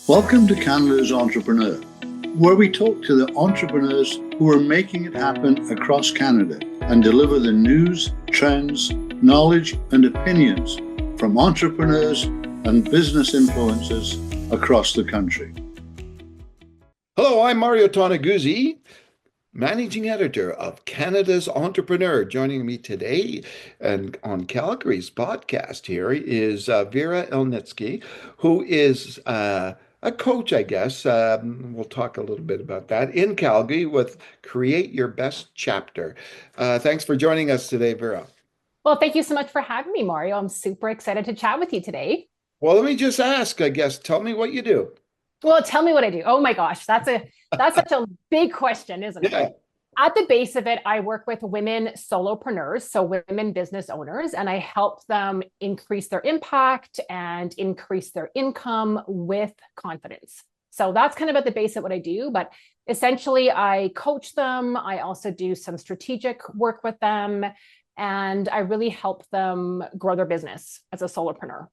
Welcome to Canada's Entrepreneur, where we talk to the entrepreneurs who are making it happen across Canada and deliver the news, trends, knowledge, and opinions from entrepreneurs and business influencers across the country. Hello, I'm Mario Toneguzzi, Managing Editor of Canada's Entrepreneur. Joining me today and on Calgary's podcast here is Vera Ilnyckyj, who is a coach, I guess. We'll talk a little bit about that in Calgary with Create Your Best Chapter. Thanks for joining us today, Vera. Well, thank you so much for having me, Mario. I'm super excited to chat with you today. Well, let me just ask, I guess, tell me what you do. Well, tell me what I do. Oh my gosh, that's such a big question, isn't it? Yeah. At the base of it, I work with women solopreneurs, so women business owners, and I help them increase their impact and increase their income with confidence. So that's kind of at the base of what I do, but essentially I coach them. I also do some strategic work with them, and I really help them grow their business as a solopreneur.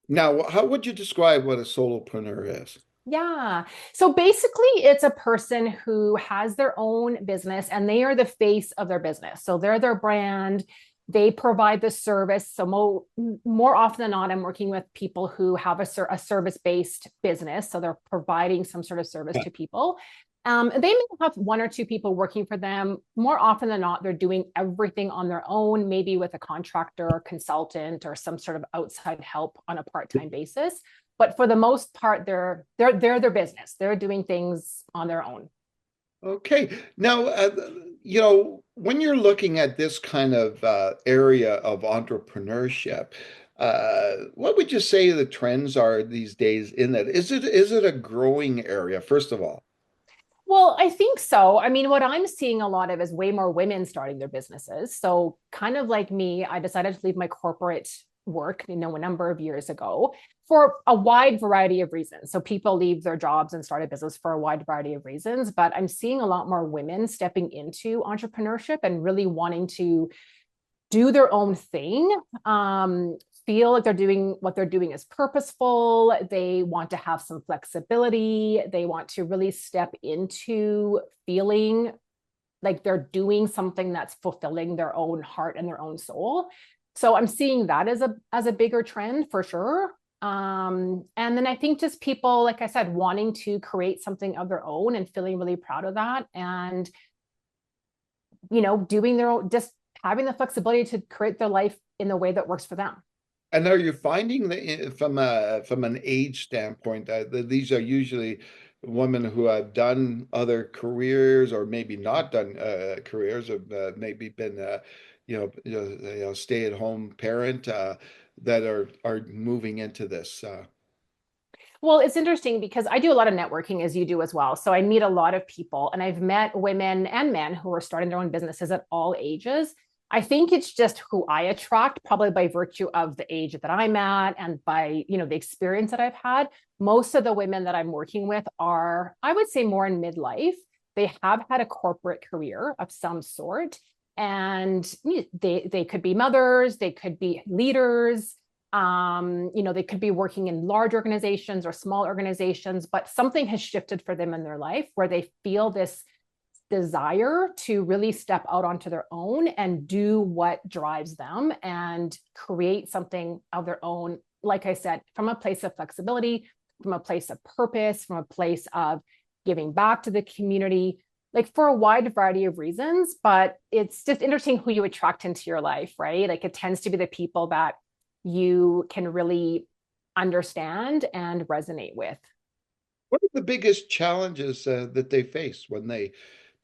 Now, how would you describe what a solopreneur is? Yeah. So basically, it's a person who has their own business and they are the face of their business. So they're their brand. They provide the service. So more often than not, I'm working with people who have a service-based business. So they're providing some sort of service to people. They may have one or two people working for them. More often than not, they're doing everything on their own, maybe with a contractor or consultant or some sort of outside help on a part-time basis. But for the most part, they're their business. They're doing things on their own. Okay. Now, when you're looking at this kind of area of entrepreneurship, what would you say the trends are these days in that? Is it a growing area, first of all? Well, I think so. I mean, what I'm seeing a lot of is way more women starting their businesses. So kind of like me, I decided to leave my corporate work, a number of years ago for a wide variety of reasons. So people leave their jobs and start a business for a wide variety of reasons, but I'm seeing a lot more women stepping into entrepreneurship and really wanting to do their own thing, feel like they're doing what they're doing is purposeful. They want to have some flexibility. They want to really step into feeling like they're doing something that's fulfilling their own heart and their own soul. So I'm seeing that as a bigger trend for sure. And then I think just people, like I said, wanting to create something of their own and feeling really proud of that, and doing their own, just having the flexibility to create their life in the way that works for them. And are you finding that from an age standpoint that these are usually women who have done other careers or maybe not done careers, or maybe been stay-at-home parent that are moving into this? Well, it's interesting because I do a lot of networking, as you do as well. So I meet a lot of people, and I've met women and men who are starting their own businesses at all ages. I think it's just who I attract, probably by virtue of the age that I'm at and by, the experience that I've had. Most of the women that I'm working with are, I would say, more in midlife. They have had a corporate career of some sort, and they could be mothers, they could be leaders, they could be working in large organizations or small organizations, but something has shifted for them in their life where they feel this desire to really step out onto their own and do what drives them and create something of their own. Like I said, from a place of flexibility, from a place of purpose, from a place of giving back to the community, like for a wide variety of reasons. But it's just interesting who you attract into your life, right? Like it tends to be the people that you can really understand and resonate with. What are the biggest challenges that they face when they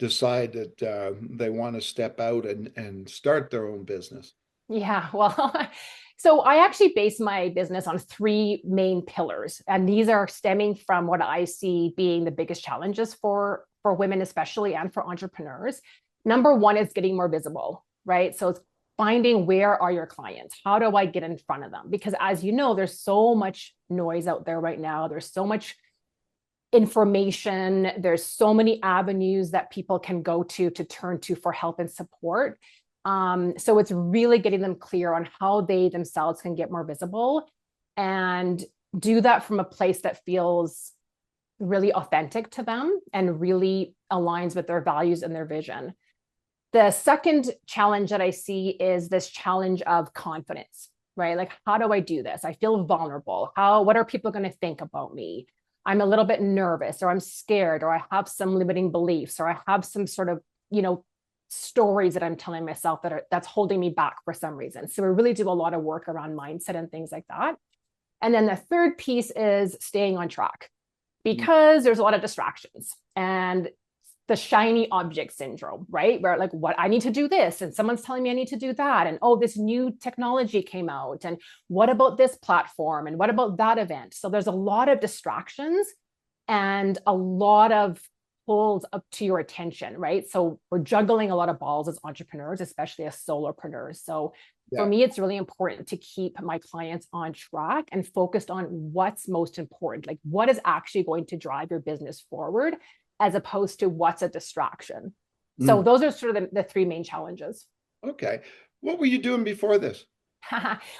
decide that they want to step out and start their own business? Yeah, well, so I actually base my business on three main pillars, and these are stemming from what I see being the biggest challenges for women, especially, and for entrepreneurs. Number one is getting more visible, right? So it's finding, where are your clients? How do I get in front of them? Because as you know, there's so much noise out there right now. There's so much information. There's so many avenues that people can go to turn to for help and support. So it's really getting them clear on how they themselves can get more visible and do that from a place that feels really authentic to them and really aligns with their values and their vision. The second challenge that I see is this challenge of confidence, right? Like, how do I do this? I feel vulnerable. What are people going to think about me? I'm a little bit nervous, or I'm scared, or I have some limiting beliefs, or I have some sort of, stories that I'm telling myself that's holding me back for some reason. So we really do a lot of work around mindset and things like that. And then the third piece is staying on track, because there's a lot of distractions and the shiny object syndrome, right? Where like, what, I need to do this, and someone's telling me I need to do that. And oh, this new technology came out. And what about this platform? And what about that event? So there's a lot of distractions and a lot of pulls up to your attention, right? So we're juggling a lot of balls as entrepreneurs, especially as solopreneurs. So for me, it's really important to keep my clients on track and focused on what's most important, like what is actually going to drive your business forward, as opposed to what's a distraction. So those are sort of the three main challenges. Okay. What were you doing before this?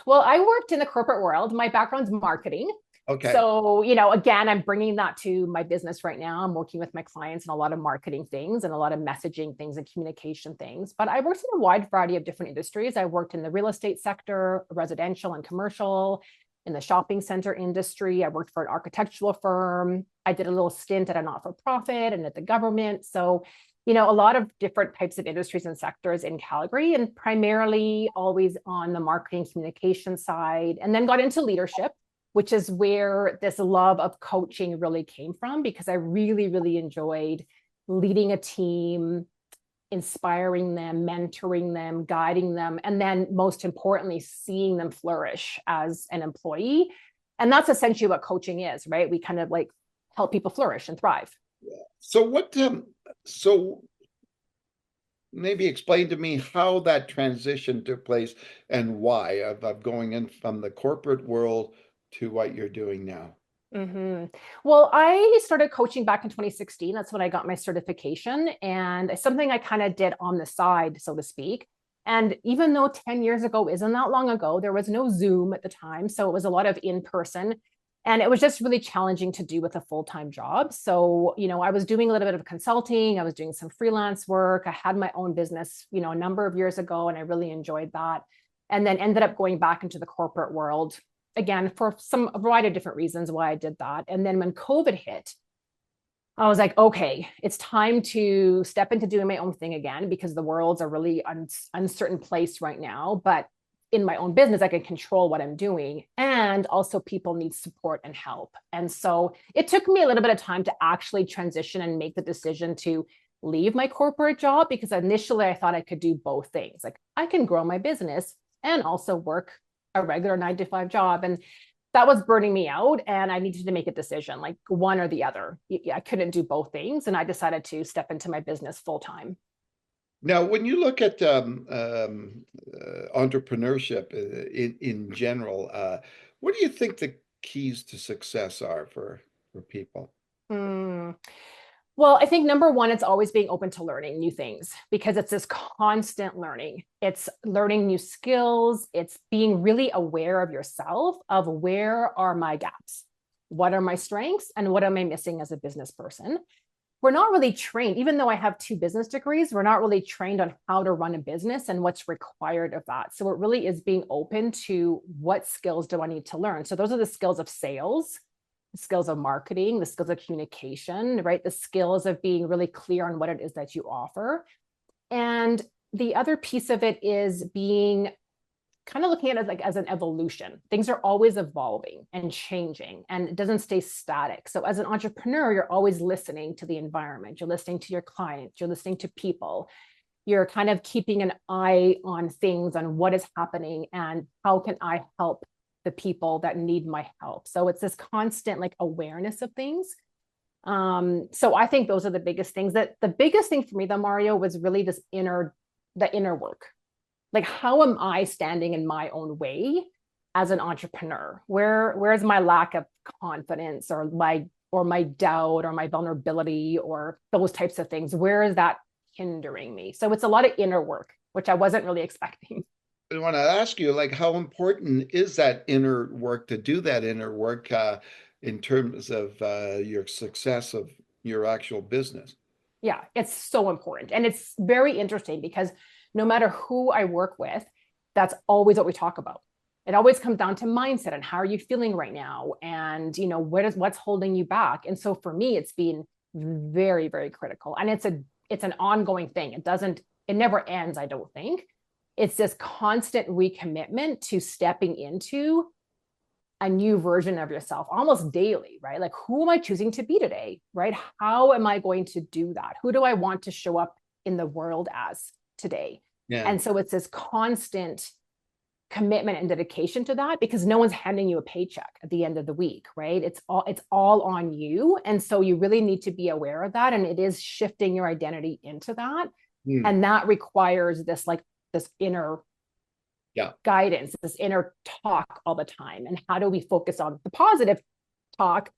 Well, I worked in the corporate world. My background's marketing. Okay. So, again, I'm bringing that to my business right now. I'm working with my clients in a lot of marketing things and a lot of messaging things and communication things. But I worked in a wide variety of different industries. I worked in the real estate sector, residential and commercial, in the shopping center industry. I worked for an architectural firm. I did a little stint at a not-for-profit and at the government. So, a lot of different types of industries and sectors in Calgary, and primarily always on the marketing communication side, and then got into leadership, which is where this love of coaching really came from, because I really, really enjoyed leading a team, inspiring them, mentoring them, guiding them, and then most importantly, seeing them flourish as an employee. And that's essentially what coaching is, right? We kind of like help people flourish and thrive. So maybe explain to me how that transition took place and why of going in from the corporate world to what you're doing now. Well, I started coaching back in 2016. That's when I got my certification, and it's something I kind of did on the side, so to speak. And even though 10 years ago isn't that long ago, there was no Zoom at the time. So it was a lot of in-person. And it was just really challenging to do with a full-time job. So, I was doing a little bit of consulting. I was doing some freelance work. I had my own business, a number of years ago, and I really enjoyed that. And then ended up going back into the corporate world, again, for a variety of different reasons why I did that. And then when COVID hit, I was like, okay, it's time to step into doing my own thing again, because the world's a really uncertain place right now. But in my own business, I can control what I'm doing. And also people need support and help. And so it took me a little bit of time to actually transition and make the decision to leave my corporate job, because initially I thought I could do both things. Like, I can grow my business and also work a regular 9-to-5 job. And that was burning me out. And I needed to make a decision, like one or the other. I couldn't do both things. And I decided to step into my business full time. Now, when you look at entrepreneurship in general, what do you think the keys to success are for people? Well, I think number one, it's always being open to learning new things, because it's this constant learning. It's learning new skills. It's being really aware of yourself, of where are my gaps? What are my strengths? And what am I missing as a business person? We're not really trained, even though I have 2 business degrees, we're not really trained on how to run a business and what's required of that. So it really is being open to what skills do I need to learn? So those are the skills of sales, the skills of marketing, the skills of communication, right? The skills of being really clear on what it is that you offer. And the other piece of it is being kind of looking at it like as an evolution. Things are always evolving and changing, and it doesn't stay static. So as an entrepreneur, you're always listening to the environment. You're listening to your clients. You're listening to people. You're kind of keeping an eye on things, on what is happening and how can I help the people that need my help. So it's this constant like awareness of things. So I think those are the biggest things. That the biggest thing for me, though, Mario, was really the inner work. Like, how am I standing in my own way as an entrepreneur? Where's my lack of confidence or my doubt or my vulnerability or those types of things? Where is that hindering me? So it's a lot of inner work, which I wasn't really expecting. I want to ask you, like, how important is that inner work to do that inner work? in terms of your success of your actual business. Yeah, it's so important. And it's very interesting because no matter who I work with, that's always what we talk about. It always comes down to mindset and how are you feeling right now? And, you know, what's holding you back? And so for me, it's been very, very critical. And it's an ongoing thing. It never ends, I don't think. It's this constant recommitment to stepping into a new version of yourself almost daily, right? Like, who am I choosing to be today, right? How am I going to do that? Who do I want to show up in the world as today? Yeah. And so it's this constant commitment and dedication to that, because no one's handing you a paycheck at the end of the week, right? It's all on you. And so you really need to be aware of that. And it is shifting your identity into that. And that requires this inner guidance, this inner talk all the time. And how do we focus on the positive talk,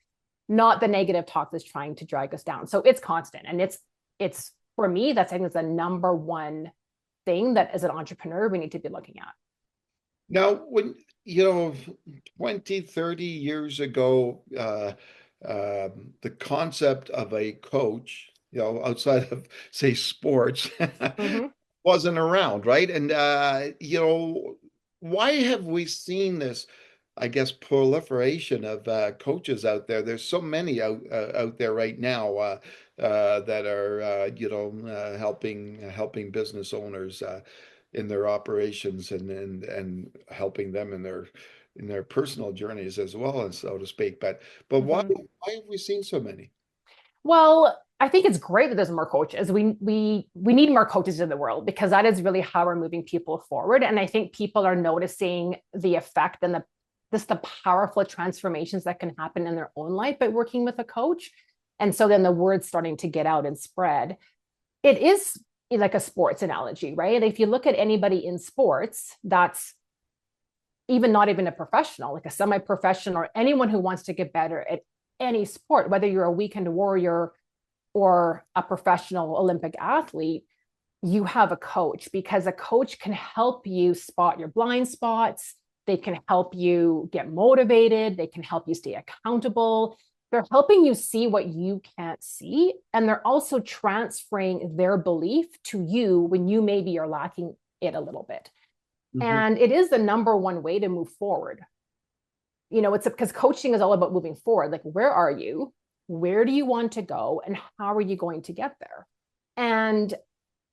not the negative talk that's trying to drag us down? So it's constant. And it's for me, that's, I think, is the number one thing that as an entrepreneur, we need to be looking at. Now, when, 20, 30 years ago, the concept of a coach, outside of, say, sports, wasn't around, right? And, why have we seen this, I guess, proliferation of coaches out there? There's so many out there right now that are, helping business owners in their operations and helping them in their personal journeys as well, and so to speak. But why have we seen so many? Well, I think it's great that there's more coaches. We need more coaches in the world, because that is really how we're moving people forward. And I think people are noticing the effect and the powerful transformations that can happen in their own life by working with a coach. And so then the word's starting to get out and spread. It is like a sports analogy, right? If you look at anybody in sports, that's not even a professional, like a semi-professional, or anyone who wants to get better at any sport, whether you're a weekend warrior or a professional Olympic athlete, you have a coach, because a coach can help you spot your blind spots. They can help you get motivated. They can help you stay accountable. They're helping you see what you can't see. And they're also transferring their belief to you when you maybe are lacking it a little bit. And it is the number one way to move forward. It's because coaching is all about moving forward. Like, where are you? Where do you want to go? And how are you going to get there? And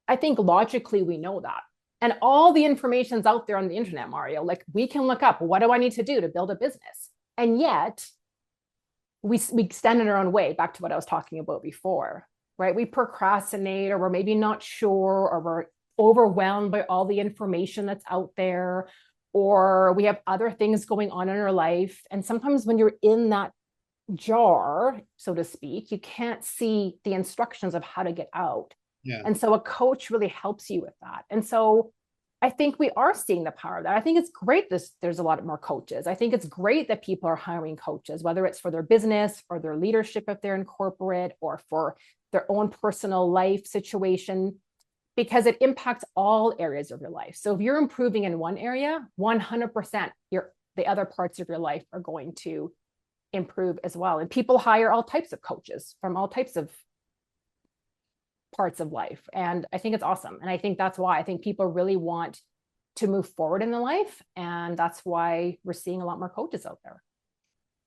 I think logically we know that. And all the information's out there on the internet, Mario. Like, we can look up, what do I need to do to build a business? And yet we stand in our own way, back to what I was talking about before, right? We procrastinate, or we're maybe not sure, or we're overwhelmed by all the information that's out there, or we have other things going on in our life. And sometimes when you're in that jar, so to speak, you can't see the instructions of how to get out. And so a coach really helps you with that. And so I think we are seeing the power of that. I think it's great there's a lot more coaches. I think it's great that people are hiring coaches, whether it's for their business or their leadership if they're in corporate, or for their own personal life situation, because it impacts all areas of your life. So if you're improving in one area, 100%, the other parts of your life are going to improve as well. And people hire all types of coaches from all types of parts of life. And I think it's awesome. And I think that's why I think people really want to move forward in their life. And that's why we're seeing a lot more coaches out there.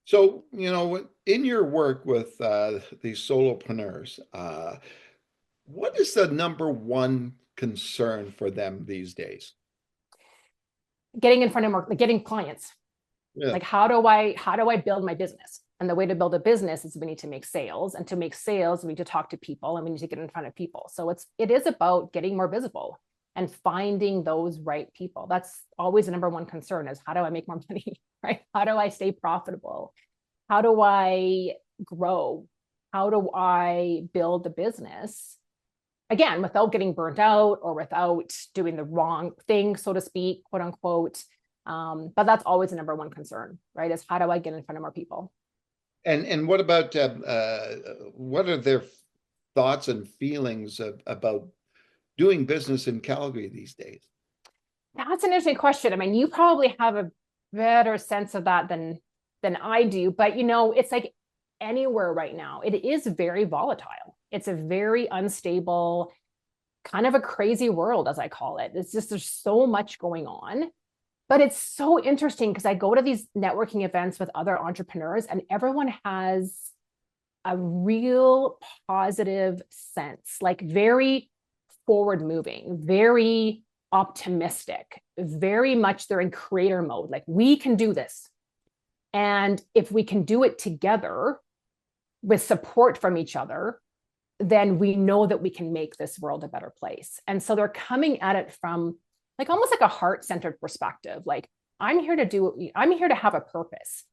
So, in your work with these solopreneurs, what is the number one concern for them these days? Getting in front of more, getting clients. Like, how do I build my business? And the way to build a business is we need to make sales. And to make sales, we need to talk to people, and we need to get in front of people. So it is about getting more visible and finding those right people. That's always the number one concern, is how do I make more money, right? How do I stay profitable? How do I grow? How do I build the business? Again, without getting burnt out or without doing the wrong thing, so to speak, quote unquote. But that's always the number one concern, right? Is how do I get in front of more people? And what about what are their thoughts and feelings about doing business in Calgary these days? That's an interesting question. I mean, you probably have a better sense of that than than I do. But, it's like anywhere right now, it is very volatile. It's a very unstable, kind of a crazy world, as I call it. It's just, there's so much going on. But it's so interesting because I go to these networking events with other entrepreneurs and everyone has a real positive sense, like very forward moving, very optimistic, very much they're in creator mode. Like, we can do this. And if we can do it together with support from each other, then we know that we can make this world a better place. And so they're coming at it from like almost like a heart-centered perspective. Like, I'm here to have a purpose.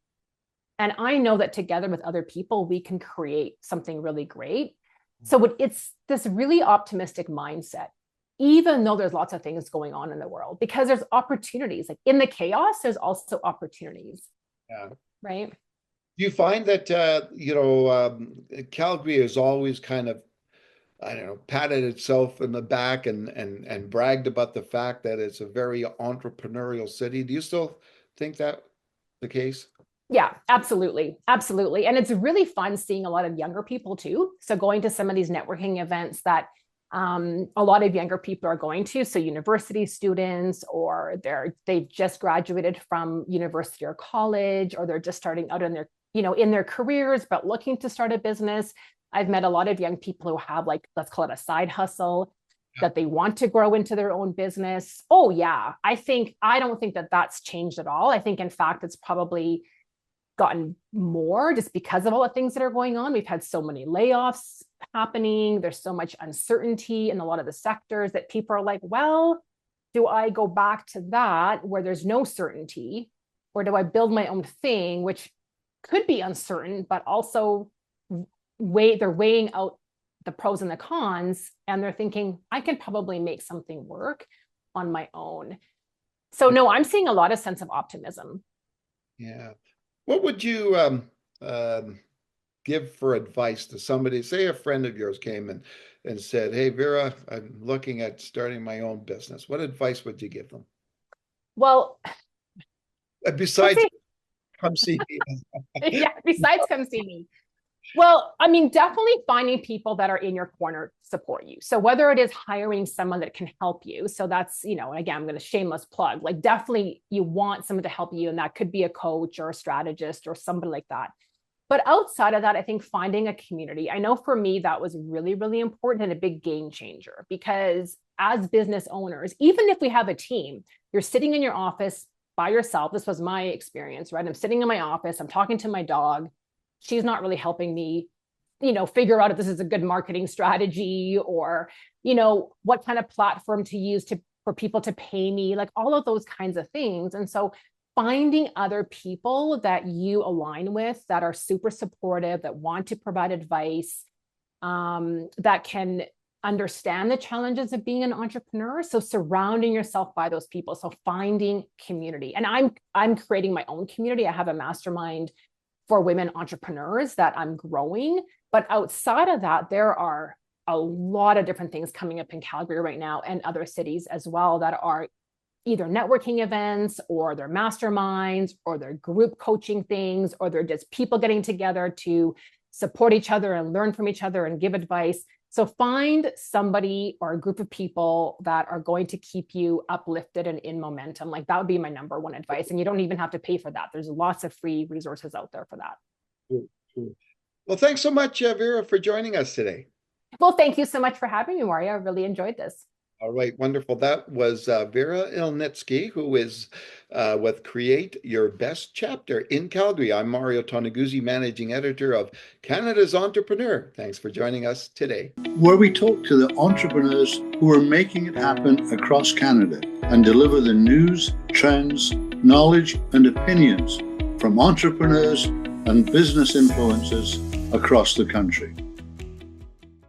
And I know that together with other people, we can create something really great. So it's this really optimistic mindset, even though there's lots of things going on in the world, because there's opportunities. Like, in the chaos, there's also opportunities. Yeah. Right. Do you find that, Calgary is always kind of, I don't know, patted itself in the back and bragged about the fact that it's a very entrepreneurial city? Do you still think that the case? Yeah, absolutely. Absolutely. And it's really fun seeing a lot of younger people too. So going to some of these networking events that a lot of younger people are going to, so university students, or they've just graduated from university or college, or they're just starting out in their, in their careers, but looking to start a business. I've met a lot of young people who have, like, let's call it a side hustle, that they want to grow into their own business. Oh yeah. I don't think that that's changed at all. I think, in fact, it's probably gotten more just because of all the things that are going on. We've had so many layoffs happening. There's so much uncertainty in a lot of the sectors that people are like, well, do I go back to that where there's no certainty, or do I build my own thing, which could be uncertain, but also they're weighing out the pros and the cons, and they're thinking, I can probably make something work on my own. So no, I'm seeing a lot of sense of optimism. Yeah. What would you give for advice to somebody? Say a friend of yours came and said, hey, Vera, I'm looking at starting my own business. What advice would you give them? Well, besides come see me. Yeah, besides come see me. Well, I mean, definitely finding people that are in your corner to support you. So whether it is hiring someone that can help you, so that's, and again, I'm going to shameless plug, like, definitely you want someone to help you, and that could be a coach or a strategist or somebody like that. But outside of that, I think finding a community. I know for me, that was really, really important and a big game changer, because as business owners, even if we have a team, you're sitting in your office by yourself. This was my experience, right? I'm sitting in my office, I'm talking to my dog. She's not really helping me, figure out if this is a good marketing strategy, or, what kind of platform to use for people to pay me, like all of those kinds of things. And so finding other people that you align with, that are super supportive, that want to provide advice, that can understand the challenges of being an entrepreneur. So surrounding yourself by those people. So finding community. And I'm creating my own community. I have a mastermind for women entrepreneurs that I'm growing. But outside of that, there are a lot of different things coming up in Calgary right now, and other cities as well, that are either networking events, or they're masterminds, or they're group coaching things, or they're just people getting together to support each other and learn from each other and give advice. So find somebody or a group of people that are going to keep you uplifted and in momentum. Like, that would be my number one advice. And you don't even have to pay for that. There's lots of free resources out there for that. Cool. Well, thanks so much, Vera, for joining us today. Well, thank you so much for having me, Mario. I really enjoyed this. All right, wonderful. That was Vera Ilnyckyj, who is with Create Your Best Chapter in Calgary. I'm Mario Toneguzzi, Managing Editor of Canada's Entrepreneur. Thanks for joining us today. Where we talk to the entrepreneurs who are making it happen across Canada and deliver the news, trends, knowledge, and opinions from entrepreneurs and business influencers across the country.